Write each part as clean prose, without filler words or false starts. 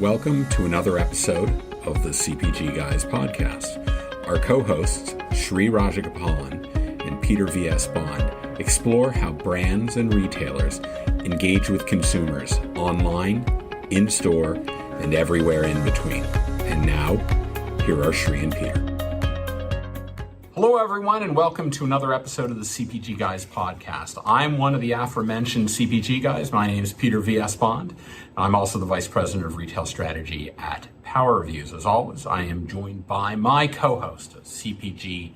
Welcome to another episode of the CPG Guys podcast. Our co-hosts, Shri Rajagopalan and Peter V.S. Bond, explore how brands and retailers engage with consumers online, in-store, and everywhere in between. And now, here are Shri and Peter. Hello, everyone, and welcome to another episode of the CPG Guys podcast. I'm one of the aforementioned CPG guys. My name is Peter V.S. Bond. I'm also the Vice President of Retail Strategy at Power Reviews. As always, I am joined by my co-host, a CPG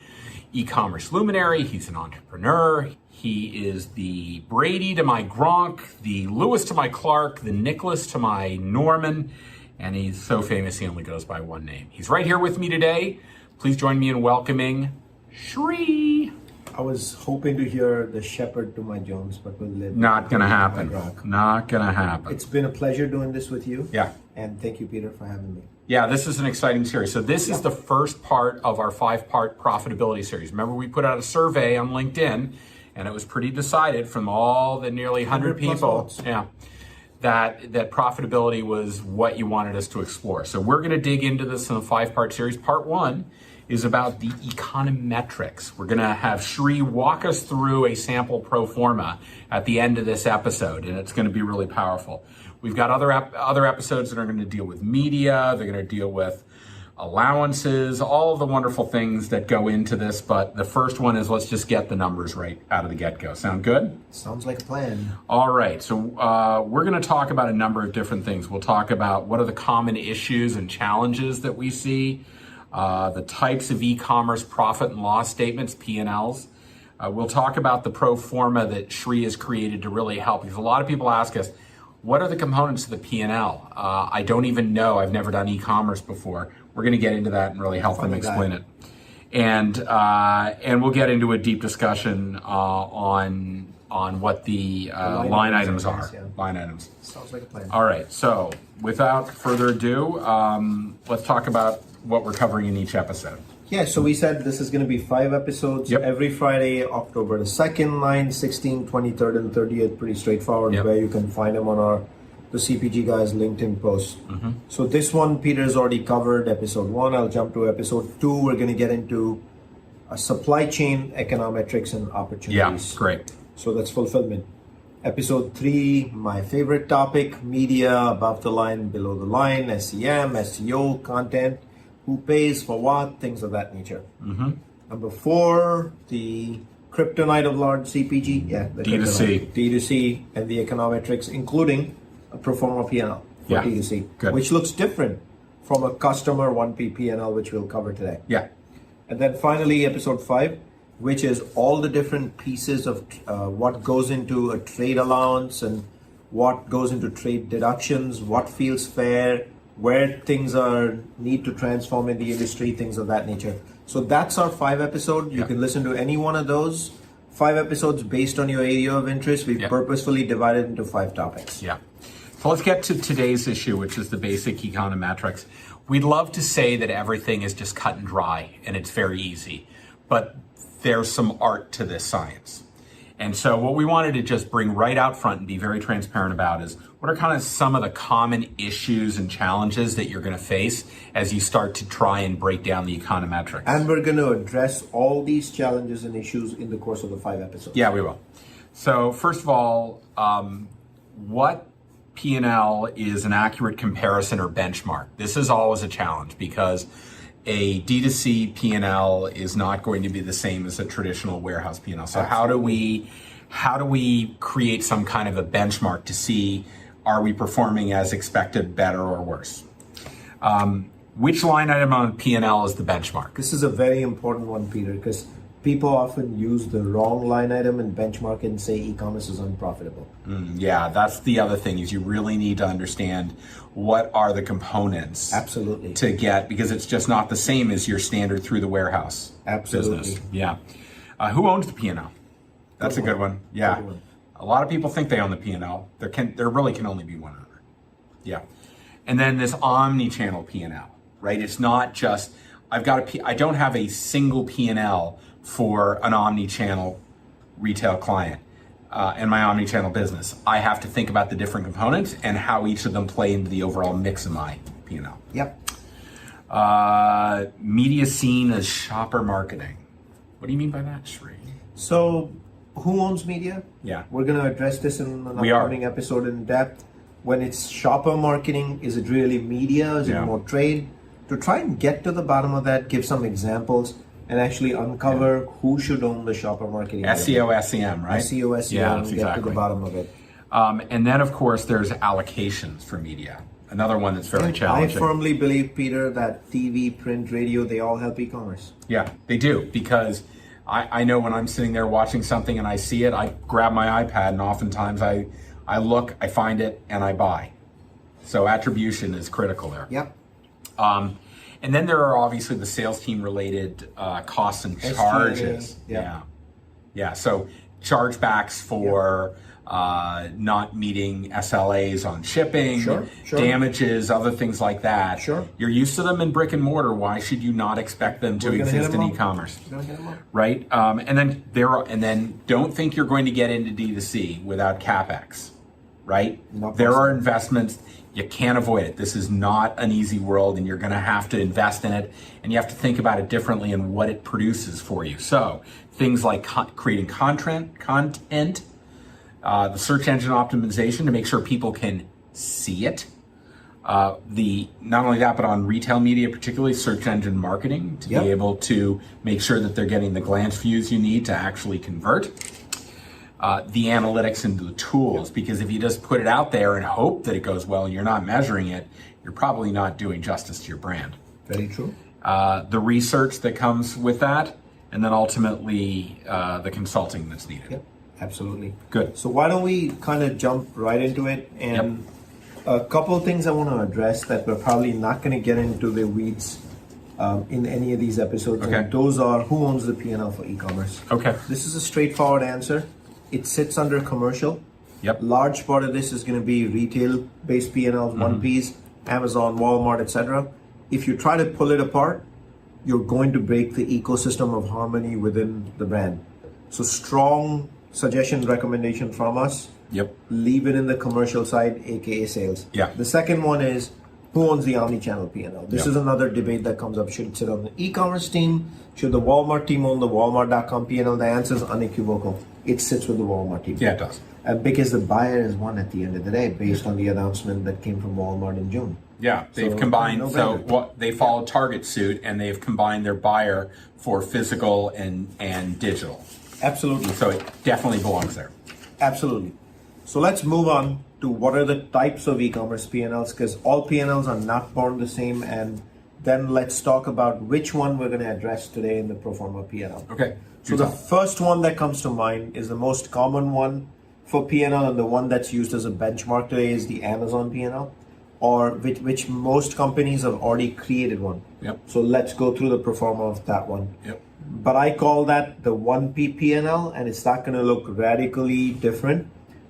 e-commerce luminary. He's an entrepreneur. He is the Brady to my Gronk, the Lewis to my Clark, the Nicholas to my Norman, and he's so famous he only goes by one name. He's right here with me today. Please join me in welcoming Shri. I was hoping to hear the shepherd to my Jones, but we'll live. Not gonna happen. Not gonna happen. It's been a pleasure doing this with you. Yeah. And thank you, Peter, for having me. Yeah, this is an exciting series. So this is the first part of our 5-part profitability series. Remember, we put out a survey on LinkedIn, and it was pretty decided from all the nearly 100 people. Yeah. That profitability was what you wanted us to explore. So we're going to dig into this in a 5-part series. Part 1 is about the Econometrics. We're going to have Shri walk us through a sample pro forma at the end of this episode, and it's going to be really powerful. We've got other episodes that are going to deal with media. They're going to deal with allowances, all of the wonderful things that go into this. But the first one is let's just get the numbers right out of the get-go. Sound good? Sounds like a plan. All right. So we're going to talk about a number of different things. We'll talk about what are the common issues and challenges that we see, the types of e-commerce profit and loss statements, P&Ls. We'll talk about the pro forma that Shri has created to really help, because a lot of people ask us, what are the components of the P&L? I don't even know. I've never done e-commerce before. We're going to get into that and really help them explain it. And we'll get into a deep discussion on what the line items are. Yeah. Line items. Sounds like a plan. All right. So without further ado, let's talk about what we're covering in each episode. Yeah, so we said this is going to be 5 episodes every Friday, October the 2nd, 9th, 16th, 23rd, and 30th. Pretty straightforward, where you can find them on the CPG Guys LinkedIn post. Mm-hmm. So this one, Peter's already covered, episode 1. I'll jump to episode 2. We're going to get into supply chain econometrics and opportunities. Yeah, great. So that's fulfillment. Episode 3, my favorite topic, media, above the line, below the line, SEM, SEO, content, who pays for what, things of that nature. Mm-hmm. Number 4, the kryptonite of large CPG, the D2C. D2C and the econometrics, including a pro forma P&L for D2C, which looks different from a customer 1P P&L, which we'll cover today. Yeah. And then finally, episode 5, which is all the different pieces of what goes into a trade allowance and what goes into trade deductions, what feels fair, where things need to transform in the industry, things of that nature. So that's our 5 episode. You can listen to any one of those 5 episodes based on your area of interest. We've purposefully divided into 5 topics. Yeah. So let's get to today's issue, which is the basic econometrics. We'd love to say that everything is just cut and dry and it's very easy, but there's some art to this science. And so what we wanted to just bring right out front and be very transparent about is what are kind of some of the common issues and challenges that you're going to face as you start to try and break down the econometrics. And we're going to address all these challenges and issues in the course of the 5 episodes. Yeah, we will. So first of all, what P&L is an accurate comparison or benchmark? This is always a challenge because a D2C P&L is not going to be the same as a traditional warehouse P&L. So how do we create some kind of a benchmark to see, are we performing as expected, better or worse? Which line item on P&L is the benchmark? This is a very important one, Peter, because people often use the wrong line item and benchmark it and say e-commerce is unprofitable. Yeah, that's the other thing, is you really need to understand what are the components to get, because it's just not the same as your standard through the warehouse business. Yeah. Who owns the P&L? That's a good one. Yeah. Good one. A lot of people think they own the P&L. There really can only be one owner. Yeah. And then this omni-channel P&L, right? It's not just, I don't have a single P&L for an omni-channel retail client. and my omnichannel business, I have to think about the different components and how each of them play into the overall mix of my P&L. Yep. Media seen as shopper marketing. What do you mean by that, Sri? So, who owns media? Yeah. We're going to address this in an upcoming episode in depth. When it's shopper marketing, is it really media? Is it more trade? To try and get to the bottom of that, give some examples and actually uncover who should own the shopper marketing. SEO, SEM, right? SEO, SEM, get to the bottom of it. And then, of course, there's allocations for media. Another one that's very challenging. I firmly believe, Peter, that TV, print, radio, they all help e-commerce. Yeah, they do, because I know when I'm sitting there watching something and I see it, I grab my iPad and oftentimes I look, I find it, and I buy. So attribution is critical there. Yep. And then there are obviously the sales team related costs and charges. Yeah. So chargebacks for not meeting SLAs on shipping, damages, other things like that. Sure. You're used to them in brick and mortar. Why should you not expect them to exist in e-commerce? Right. And then don't think you're going to get into D2C without CapEx. Right. There are investments. You can't avoid it. This is not an easy world, and you're going to have to invest in it, and you have to think about it differently and what it produces for you. So things like creating content, the search engine optimization to make sure people can see it. Not only that, but on retail media, particularly search engine marketing, to be able to make sure that they're getting the glance views you need to actually convert. The analytics and the tools, because if you just put it out there and hope that it goes well and you're not measuring it, you're probably not doing justice to your brand. Very true. The research that comes with that, and then ultimately the consulting that's needed. Yep, absolutely. Good. So why don't we kind of jump right into it, and a couple of things I want to address that we're probably not going to get into the weeds in any of these episodes. Okay. And those are who owns the P&L for e-commerce. Okay. This is a straightforward answer. It sits under commercial. Yep. Large part of this is going to be retail-based P&Ls, 1Ps, Amazon, Walmart, etc. If you try to pull it apart, you're going to break the ecosystem of harmony within the brand. So strong suggestion, recommendation from us. Yep. Leave it in the commercial side, aka sales. Yeah. The second one is who owns the omnichannel P&L. This is another debate that comes up. Should it sit on the e-commerce team? Should the Walmart team own the Walmart.com P&L? The answer is unequivocal. It sits with the Walmart team. Yeah, it does. Because the buyer is one at the end of the day, based on the announcement that came from Walmart in June. Yeah, they've combined. They follow Target suit, and they've combined their buyer for physical and digital. Absolutely. So it definitely belongs there. Absolutely. So let's move on to what are the types of e-commerce P&Ls, because all P&Ls are not born the same, and then let's talk about which one we're going to address today in the pro forma P&L. Okay. So the first one that comes to mind is the most common one for P&L, and the one that's used as a benchmark today is the Amazon P&L, or which most companies have already created one. Yep. So let's go through the pro forma of that one. Yep. But I call that the 1P P&L, and it's not going to look radically different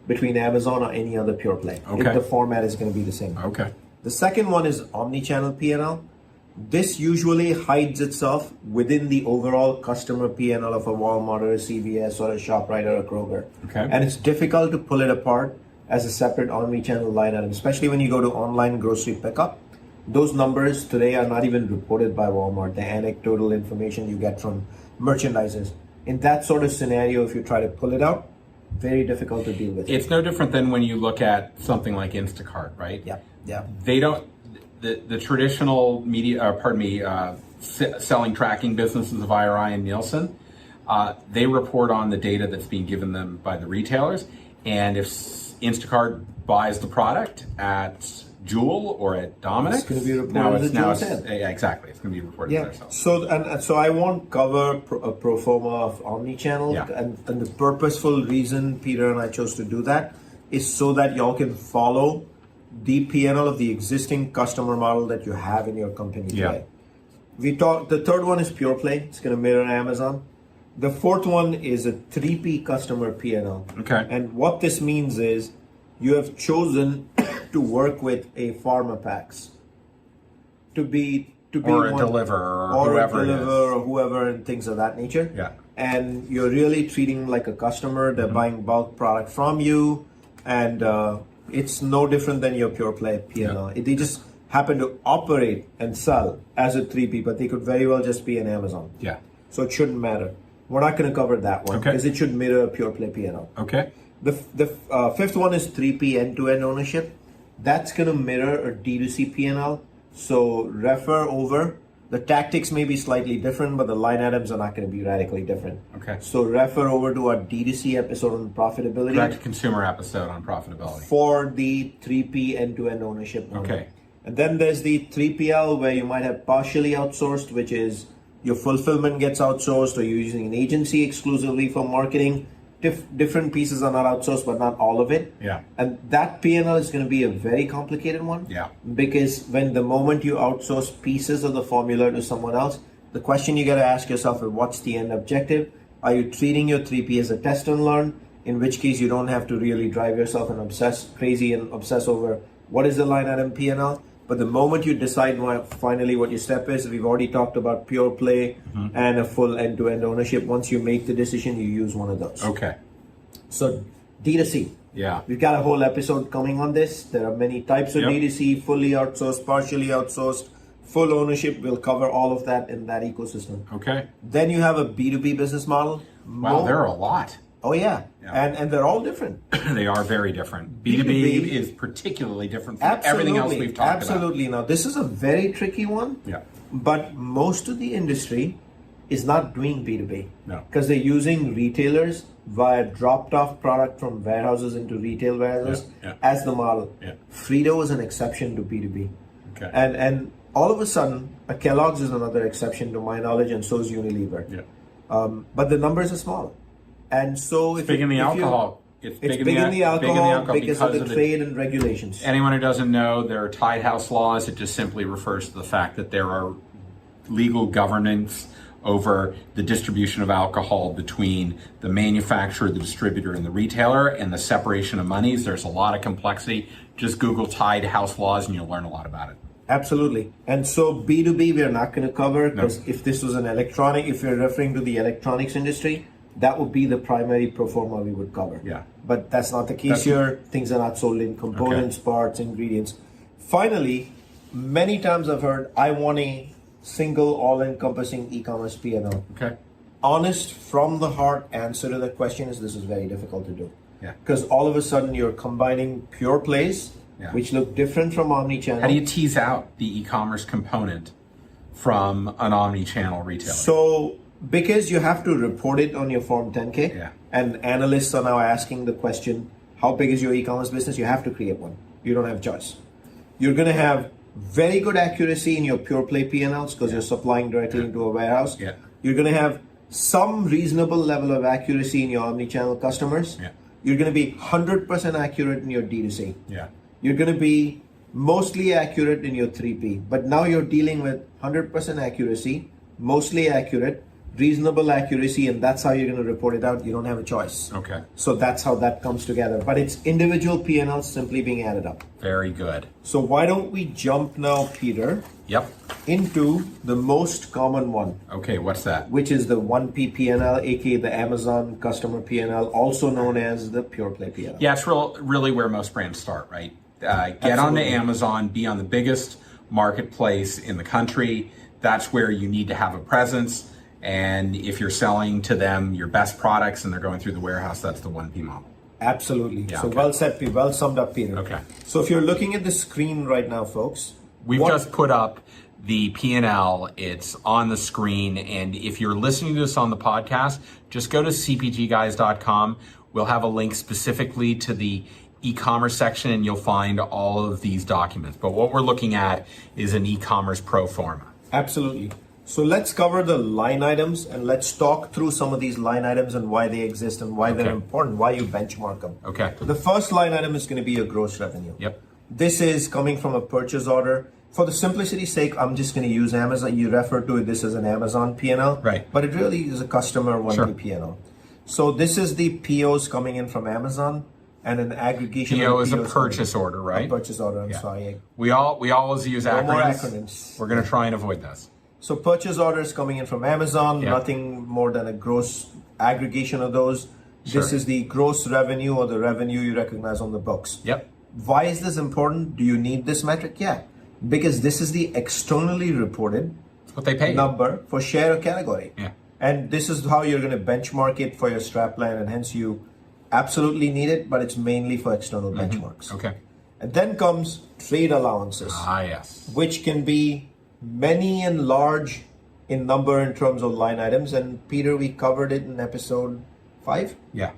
between Amazon or any other pure play. Okay. The format is going to be the same. Okay. The second one is omnichannel P&L. This usually hides itself within the overall customer P&L of a Walmart or a CVS or a ShopRite or a Kroger. Okay. And it's difficult to pull it apart as a separate omnichannel line item, especially when you go to online grocery pickup. Those numbers today are not even reported by Walmart, the anecdotal information you get from merchandisers. In that sort of scenario, if you try to pull it out, very difficult to deal with. It's no different than when you look at something like Instacart, right? Yeah. They don't. The traditional media, selling tracking businesses of IRI and Nielsen, they report on the data that's being given them by the retailers. And if Instacart buys the product at Jewel or at Dominic, it's going to be reported as Jewel said. Yeah, exactly. It's going to be reported there. So I won't cover a pro forma of omnichannel, and the purposeful reason Peter and I chose to do that is so that y'all can follow the P&L of the existing customer model that you have in your company today. The third one is pure play. It's going to mirror Amazon. The fourth one is a 3P customer P&L. Okay. And what this means is you have chosen to work with a pharma packs to be or a deliverer or whoever or whoever and things of that nature. Yeah. and you're really treating them like a customer. They're buying bulk product from you, and it's no different than your pure play P&L. They just happen to operate and sell as a 3P, but they could very well just be an Amazon. Yeah. So it shouldn't matter. We're not going to cover that one because it should mirror a pure play P&L. Okay. The fifth one is 3P end-to-end ownership. That's going to mirror a D2C P&L. So refer over. The tactics may be slightly different, but the line items are not going to be radically different. Okay. So refer over to our D2C episode on profitability. Direct-to-consumer episode on profitability. For the 3P end-to-end ownership model. Okay. And then there's the 3PL where you might have partially outsourced, which is your fulfillment gets outsourced, or you're using an agency exclusively for marketing. Different pieces are not outsourced, but not all of it. Yeah. And that P&L is going to be a very complicated one. Yeah. Because when the moment you outsource pieces of the formula to someone else, the question you got to ask yourself is, what's the end objective? Are you treating your 3P as a test and learn? In which case you don't have to really drive yourself and obsess over what is the line item P&L. But the moment you decide finally what your step is, we've already talked about pure play and a full end-to-end ownership. Once you make the decision, you use one of those. Okay. So D2C. Yeah. We've got a whole episode coming on this. There are many types of D2C, fully outsourced, partially outsourced, full ownership. We'll cover all of that in that ecosystem. Okay. Then you have a B2B business model. Wow, there are a lot. Oh, yeah. And they're all different. They are very different. B2B is particularly different from everything else we've talked about. Absolutely. Now, this is a very tricky one. Yeah. But most of the industry is not doing B2B. No. Because they're using retailers via dropped off product from warehouses into retail warehouses as the model. Yeah. Frito is an exception to B2B. Okay. And all of a sudden, a Kellogg's is another exception to my knowledge, and so is Unilever. Yeah. But the numbers are small. And so it's big in the alcohol. It's big in the alcohol because of the trade and regulations. Anyone who doesn't know, there are tied house laws. It just simply refers to the fact that there are legal governance over the distribution of alcohol between the manufacturer, the distributor, and the retailer, and the separation of monies. There's a lot of complexity. Just Google tied house laws and you'll learn a lot about it. Absolutely. And so B2B we're not going to cover, because if this was if you're referring to the electronics industry, that would be the primary pro forma we would cover. Yeah. But that's not the case here. Things are not sold in components, parts, ingredients. Finally, many times I've heard, I want a single all-encompassing e-commerce P&L. Okay. Honest, from the heart answer to that question is this is very difficult to do. Yeah. Because all of a sudden you're combining pure plays, which look different from omni-channel. How do you tease out the e-commerce component from an omni-channel retailer? So, because you have to report it on your Form 10K, and analysts are now asking the question, how big is your e-commerce business? You have to create one. You don't have choice. You're going to have very good accuracy in your pure play P&Ls because you're supplying directly into a warehouse. Yeah. You're going to have some reasonable level of accuracy in your omni-channel customers. Yeah. You're going to be 100% accurate in your D2C. Yeah. You're going to be mostly accurate in your 3P. But now you're dealing with 100% accuracy, mostly accurate, reasonable accuracy, and that's how you're going to report it out. You don't have a choice. Okay. So that's how that comes together. But it's individual P&Ls simply being added up. Very good. So why don't we jump now, Peter, into the most common one. Okay, what's that? Which is the 1P P&L, aka the Amazon customer P&L, also known as the pure play P&L. Yeah, it's really where most brands start, right? Get onto Amazon, be on the biggest marketplace in the country. That's where you need to have a presence. And if you're selling to them your best products and they're going through the warehouse, that's the 1P model. Absolutely. Yeah, so well said, well summed up, Peter. Okay. So if you're looking at the screen right now, folks, we've just put up the P&L. It's on the screen. And if you're listening to this on the podcast, just go to CPGGUYS.com. We'll have a link specifically to the e-commerce section and you'll find all of these documents. But what we're looking at is an e-commerce pro forma. Absolutely. So let's cover the line items and let's talk through some of these line items and why they exist and why they're important, why you benchmark them. Okay. The first line item is going to be your gross revenue. Yep. This is coming from a purchase order. For the simplicity's sake, I'm just going to use Amazon. You refer to this as an Amazon P&L. Right. But it really is a customer 1P P&L. So this is the POs coming in from Amazon and an aggregation. PO is a purchase order, right? A purchase order, I'm sorry. We always use acronyms. No more acronyms. We're going to try and avoid those. So purchase orders coming in from Amazon, Yep. nothing more than a gross aggregation of those. This Sure. is the gross revenue or the revenue you recognize on the books. Yep. Why is this important? Do you need this metric? Yeah, because this is the externally reported That's what they pay you. number for share or category. Yeah. And this is how you're going to benchmark it for your strat plan, and hence you absolutely need it, but it's mainly for external benchmarks. Okay. And then comes trade allowances, Ah, yes. which can be many and large in number in terms of line items. And Peter, we covered it in episode 5, Yeah.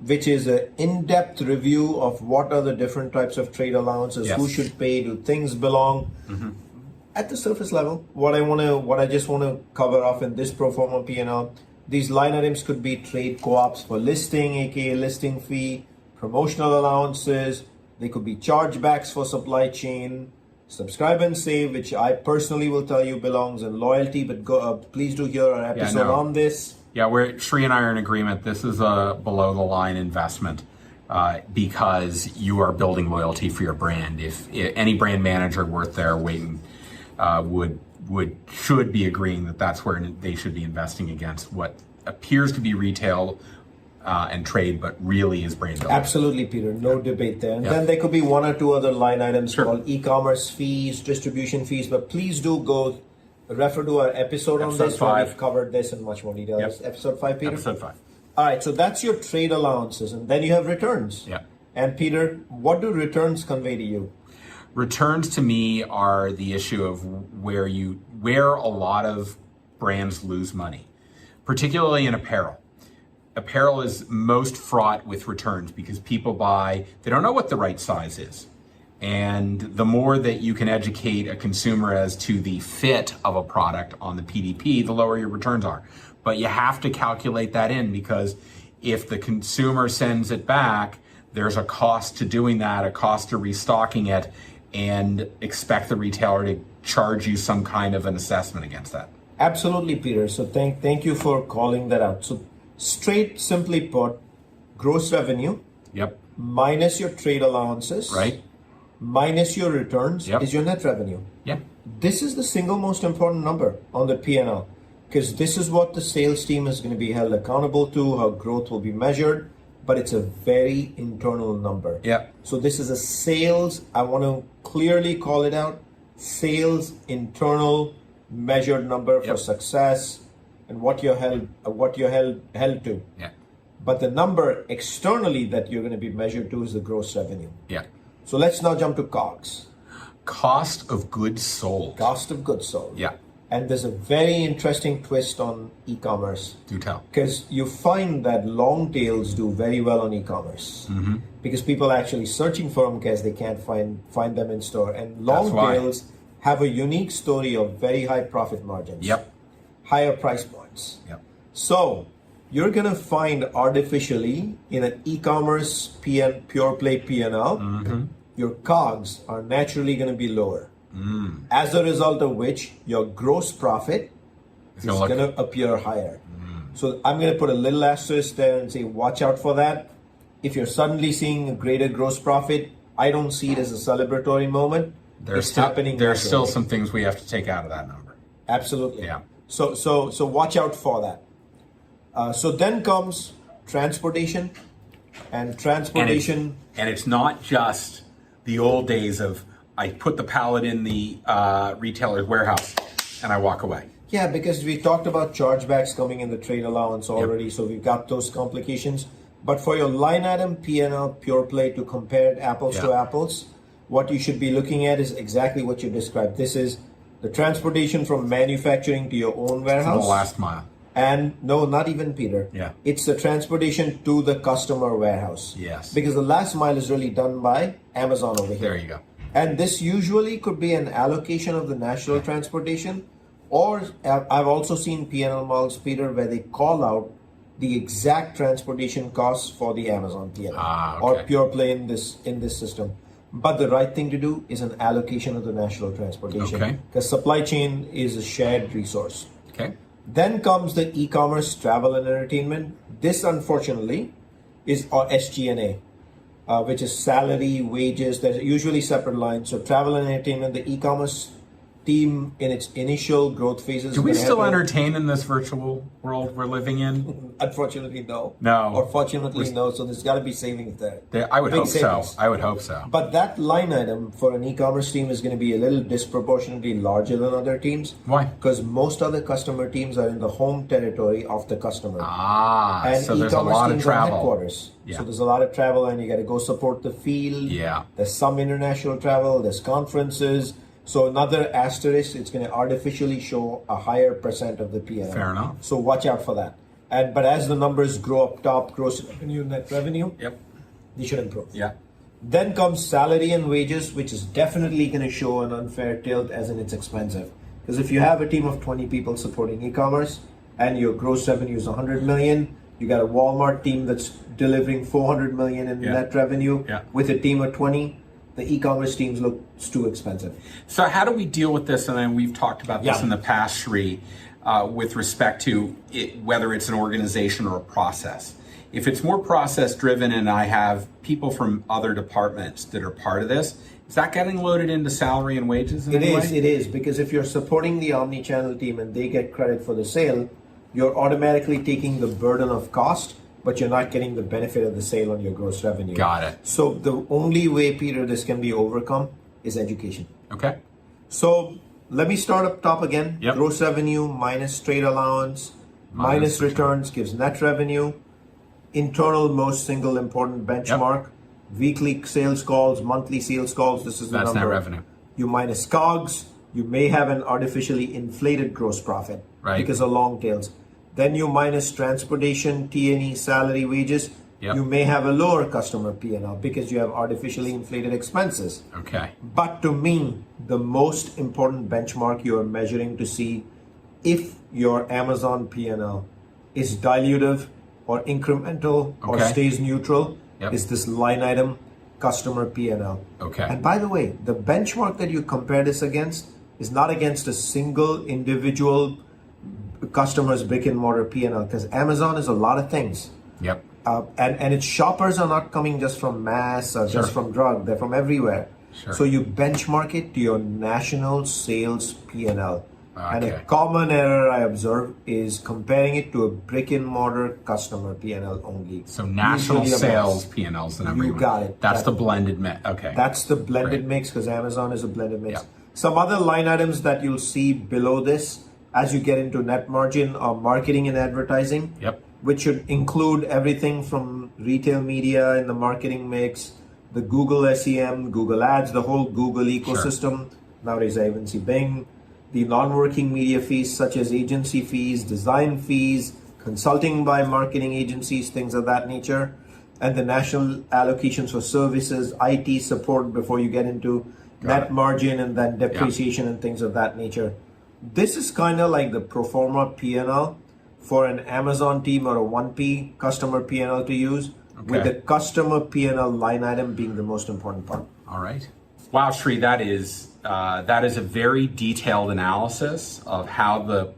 which is an in-depth review of what are the different types of trade allowances, Yes. who should pay, do things belong. At the surface level, what I just want to cover off in this pro forma P&L, these line items could be trade co-ops for listing, aka listing fee, promotional allowances. They could be chargebacks for supply chain, subscribe and save, which I personally will tell you belongs in loyalty. But please do hear our episode no. on this. Yeah, Sri and I are in agreement. This is a below the line investment because you are building loyalty for your brand. If any brand manager worth their weight should be agreeing that that's where they should be investing against what appears to be retail and trade, but really is brand building. Absolutely, Peter. No debate there. And Yep. then there could be one or two other line items Sure. called e-commerce fees, distribution fees. But please do go refer to our episode on Episode this where 5. we've covered this in much more detail. Yep. Episode 5, Peter? Episode 5. All right, so that's your trade allowances. And then you have returns. Yeah. And Peter, what do returns convey to you? Returns to me are the issue of where a lot of brands lose money, particularly in apparel. Apparel is most fraught with returns because people they don't know what the right size is. And the more that you can educate a consumer as to the fit of a product on the PDP, the lower your returns are. But you have to calculate that in because if the consumer sends it back, there's a cost to doing that, a cost to restocking it, and expect the retailer to charge you some kind of an assessment against that. Absolutely, Peter. So thank you for calling that out. So simply put, gross revenue Yep. minus your trade allowances, Right? minus your returns Yep. is your net revenue. Yeah. This is the single most important number on the P&L because this is what the sales team is going to be held accountable to, how growth will be measured, but it's a very internal number. Yeah. So this is a sales, I want to clearly call it out, sales internal measured number for Yep. success and what you're held to. Yeah. But the number externally that you're going to be measured to is the gross revenue. Yeah. So let's now jump to COGS, Cost of goods sold. cost of goods sold. Yeah. And there's a very interesting twist on e-commerce Do tell. because you find that long tails do very well on e-commerce because people are actually searching for them because they can't find them in store. And long That's why. tails have a unique story of very high profit margins, Yep. higher price points. Yep. So you're gonna find artificially in an e-commerce pure play P&L, your COGS are naturally gonna be lower. As a result of which your gross profit is gonna look- gonna appear higher. So I'm gonna put a little asterisk there and say, watch out for that. If you're suddenly seeing a greater gross profit, I don't see it as a celebratory moment. It's happening. There's still naturally. some things we have to take out of that number. Absolutely. Yeah. So watch out for that. So then comes transportation, and transportation. And it's not just the old days of I put the pallet in the retailer's warehouse and I walk away. Yeah, because we talked about chargebacks coming in the trade allowance already, so we've got those complications. But for your line item P&L pure play to compare it apples to Yeah. apples, what you should be looking at is exactly what you described. This is the transportation from manufacturing to your own To warehouse. the last mile. And no, not even Peter. Yeah. It's the transportation to the customer warehouse. Yes. Because the last mile is really done by Amazon over here. There you go. And this usually could be an allocation of the national transportation, or I've also seen P&L models, Peter, where they call out the exact transportation costs for the Amazon P&L or okay. pure play in this system. But the right thing to do is an allocation of the national transportation, Okay. because supply chain is a shared resource. Okay. Then comes the e-commerce, travel and entertainment. This, unfortunately, is SG&A, which is salary, wages. There's usually separate lines. So travel and entertainment, the e-commerce team in its initial growth phases. Do we still entertain in this virtual world we're living in? Unfortunately, no. No. Or fortunately, no. So there's got to be savings there. I would Big hope savings. so. I would hope so. But that line item for an e-commerce team is going to be a little disproportionately larger than other teams. Why? Because most other customer teams are in the home territory of the customer. And so there's a lot of travel. Headquarters. Yeah. So there's a lot of travel, and you got to go support the field. Yeah. There's some international travel. There's conferences. So another asterisk, it's going to artificially show a higher percent of the P&L. Fair enough. So watch out for that. But as the numbers grow up top, gross revenue, net revenue, they should improve. Yeah. Then comes salary and wages, which is definitely going to show an unfair tilt, as in it's expensive. Because if you have a team of 20 people supporting e-commerce and your gross revenue is 100 million, you got a Walmart team that's delivering 400 million in net revenue with a team of 20. The e-commerce teams looks too expensive. So how do we deal with this? And then we've talked about this in the past, Shri, with respect to whether it's an organization or a process. If it's more process driven and I have people from other departments that are part of this, is that getting loaded into salary and wages in any way? It is, because if you're supporting the omni-channel team and they get credit for the sale, you're automatically taking the burden of cost, but you're not getting the benefit of the sale on your gross revenue. Got it. So the only way, Peter, this can be overcome is education. Okay. So let me start up top again. Yep. Gross revenue minus trade allowance minus returns gives net revenue. Internal most single important benchmark. Weekly sales calls, monthly sales calls. This is the number. That's net revenue. You minus COGS. You may have an artificially inflated gross profit because of long tails. Then you minus transportation, T&E, salary, wages. You may have a lower customer P&L because you have artificially inflated expenses. Okay. But to me, the most important benchmark you are measuring to see if your Amazon P&L is dilutive or incremental or stays neutral is this line item, customer P&L. Okay. And by the way, the benchmark that you compare this against is not against a single individual customer's brick and mortar P&L, because Amazon is a lot of things. Yep. And its shoppers are not coming just from mass or just from drug, they're from everywhere. So you benchmark it to your national sales P&L. And a common error I observe is comparing it to a brick and mortar customer P&L only. So national sales P&Ls and everything. You got it. That's the blended mix. Okay. That's the blended mix, because Amazon is a blended mix. Some other line items that you'll see below this as you get into net margin are marketing and advertising, which should include everything from retail media in the marketing mix, the Google SEM, Google Ads, the whole Google ecosystem. Nowadays I even see Bing. The non-working media fees such as agency fees, design fees, consulting by marketing agencies, things of that nature, and the national allocations for services, IT support before you get into net margin and then depreciation and things of that nature. This is kind of like the pro forma P&L for an Amazon team or a 1P customer P&L to use, with the customer P&L line item being the most important part. All right. Wow, Shri, that is a very detailed analysis of how the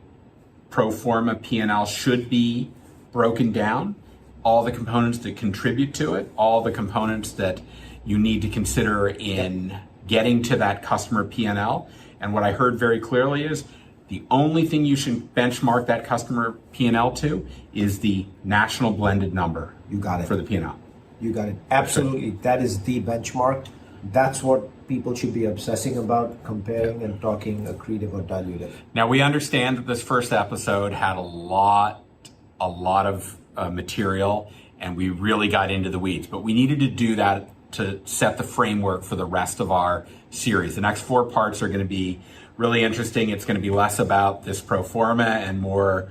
pro forma P&L should be broken down, all the components that contribute to it, all the components that you need to consider in getting to that customer P&L. And what I heard very clearly is the only thing you should benchmark that customer P&L to is the national blended number. You got it. For the P&L. You got it. Absolutely. That is the benchmark. That's what people should be obsessing about, comparing and talking accretive or dilutive. Now, we understand that this first episode had a lot of material, and we really got into the weeds, but we needed to do that to set the framework for the rest of our series. The next 4 parts are going to be really interesting. It's going to be less about this pro forma and more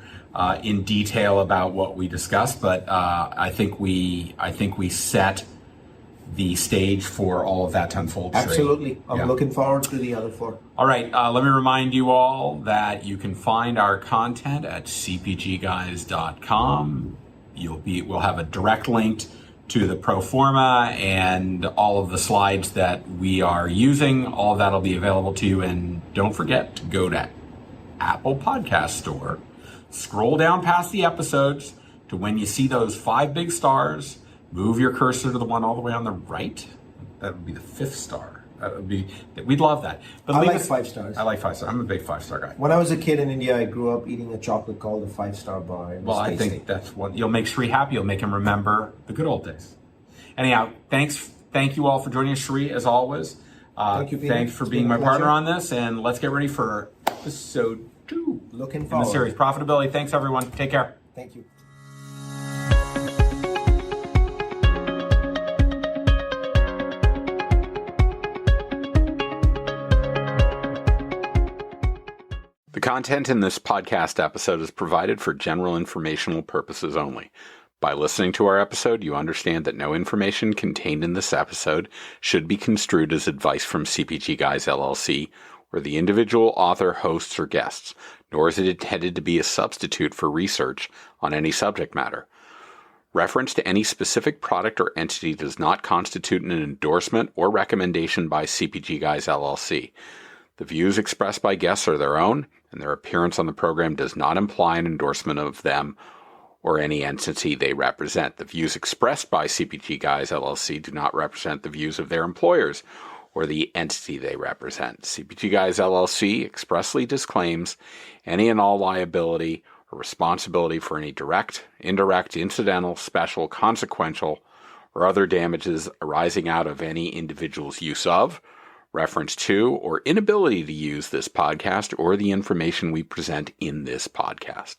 in detail about what we discussed, but I think we set the stage for all of that to unfold. Absolutely. I'm looking forward to the other 4. All right. Let me remind you all that you can find our content at CPGGUYS.com. We'll have a direct link to the pro forma and all of the slides that we are using. All of that will be available to you. And don't forget to go to Apple Podcast Store, scroll down past the episodes to when you see those 5 big stars, move your cursor to the one all the way on the right. That would be the 5th star. We'd love that. But I like 5 stars. I like 5 stars. I'm a big 5-star guy. When I was a kid in India, I grew up eating a chocolate called the 5-star bar. Well, I think that's what you'll make Sri happy. You'll make him remember the good old days. Anyhow, thank you all for joining us, Sri, as always. Thank you, Peter. Thanks for being my partner on this, and let's get ready for episode 2 Looking in forward. the series, Profitability. Thanks, everyone. Take care. Thank you. The content in this podcast episode is provided for general informational purposes only. By listening to our episode, you understand that no information contained in this episode should be construed as advice from CPG Guys LLC or the individual author, hosts, or guests, nor is it intended to be a substitute for research on any subject matter. Reference to any specific product or entity does not constitute an endorsement or recommendation by CPG Guys LLC. The views expressed by guests are their own, and their appearance on the program does not imply an endorsement of them or any entity they represent. The views expressed by CPG Guys LLC do not represent the views of their employers or the entity they represent. CPG Guys LLC expressly disclaims any and all liability or responsibility for any direct, indirect, incidental, special, consequential, or other damages arising out of any individual's use of, reference to, or inability to use this podcast or the information we present in this podcast.